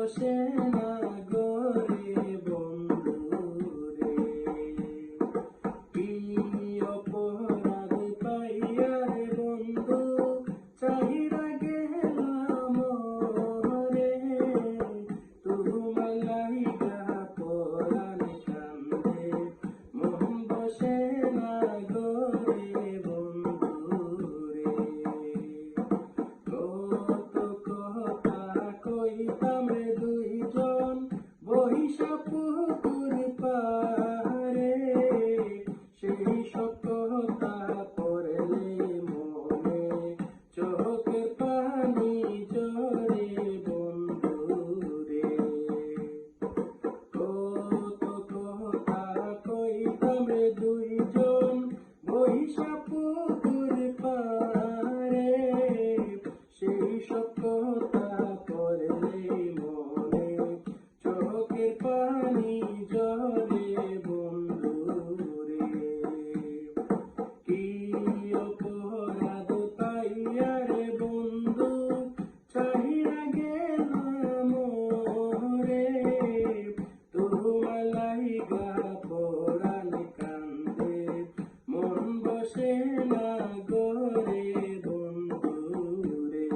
বসে না গরে বন্ধুরে, কি অপরাধ পাইয়া রে বন্ধু চাহিরা গেলাম রে, তোমার লাইগা পরাণ কান্দে মন বসে না গরে বন্ধুরে। কত কথা কইতাম রে দুইজন বহিষা পুকুর পারে, সেই সব কথা পড়লে মনে চোখে পানি ঝরে বন্ধুরে। কত কথা কইতাম রে দুইজন বহিষা পুকুর পারে, সেই সব কথা পড়লে মনে চোখের পানি ঝরে বন্ধুরে। কি অপরাধ পাইয়া রে বন্ধু চাহিয়া গেলাম রে, তোমার লাইগা পরাণ কান্দে মন বসে না গরে বন্ধুরে।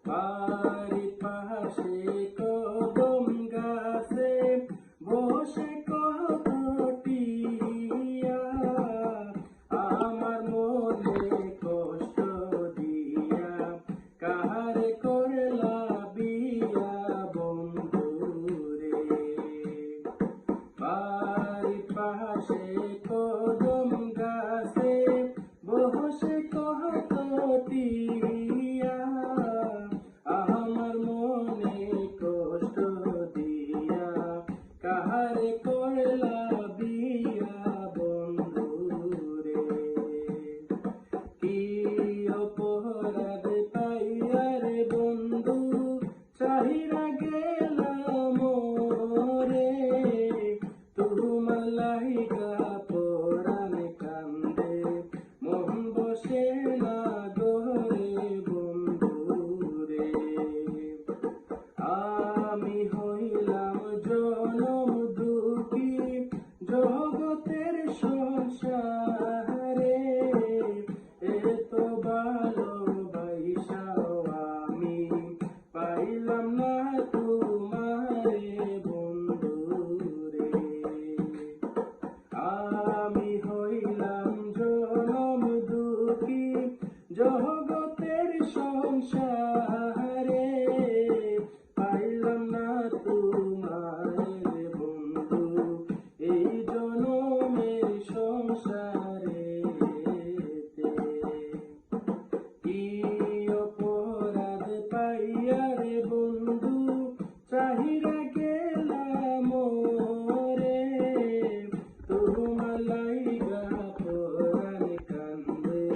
বাড়ি পাশে কদম গাছে বসে কটিয়া, আমার মনে কষ্ট দিয়া কাহারে করলা বিয়া বন্ধুরে। বাড়ি পাশে কদম গাছে বসে কটিয়া, আমার মনে কষ্ট দিয়া কাহারে করলা বিয়া বন্ধুরে। কি অপরাধ পাইয়া রে বন্ধু চাহিয়া গেলাম রে, তোমার লাইগা পরাণ কান্দে মন বসে না গরে বন্ধুরে। আমি হইলাম জনম দুঃখী জগতের সংসারে, এত ভালোবাসাও আমি পাইলাম না তোমারে বন্ধুরে। আমি হইলাম জনম দুঃখী জগতের সংসারে, পাইলাম না তোমারে বন্ধু এই জনমের সংসারে। কি অপরাধ পাইয়া রে বন্ধু চাহিয়া গেলাম রে, তোমার লাইগা পরাণ কান্দে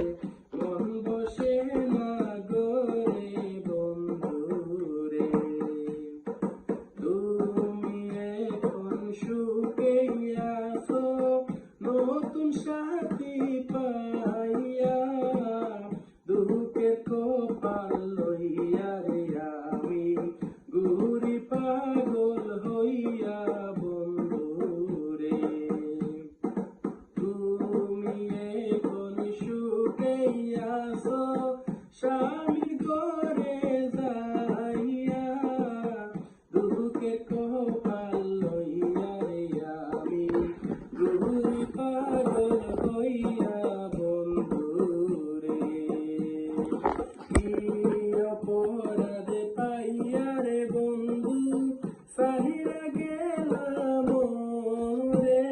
মন বসে না গরে বন্ধুরে। তুমি এখন সুখে আছো নতুন সাথী পাইয়া, দুঃখের কপাল লইয়া রে আমি ঘুরি পাগল হইয়া বন্ধুরে। তুমি এখন সুখে আছো স্বামীর ঘরে যাইয়া, দুঃখের কপাল লইয়া রে আমি ঘুরি পাগল হইয়া বন্ধুরে। কি অপরাধ পাইয়া রে বন্ধু চাহিয়া গেলাম রে,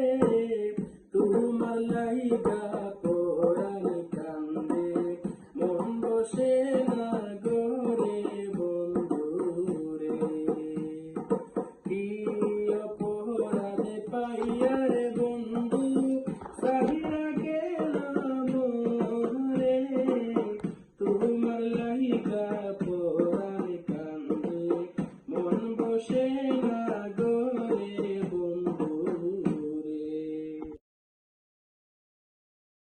তোমার লাইগা পরাণ কান্দে মন বসে না গরে বন্ধুরে। কি অপরাধ পাইয়া রে বন্ধু চাহিয়া গেলাম রে, তোমার লাইগা পরাণ কান্দে মন বসে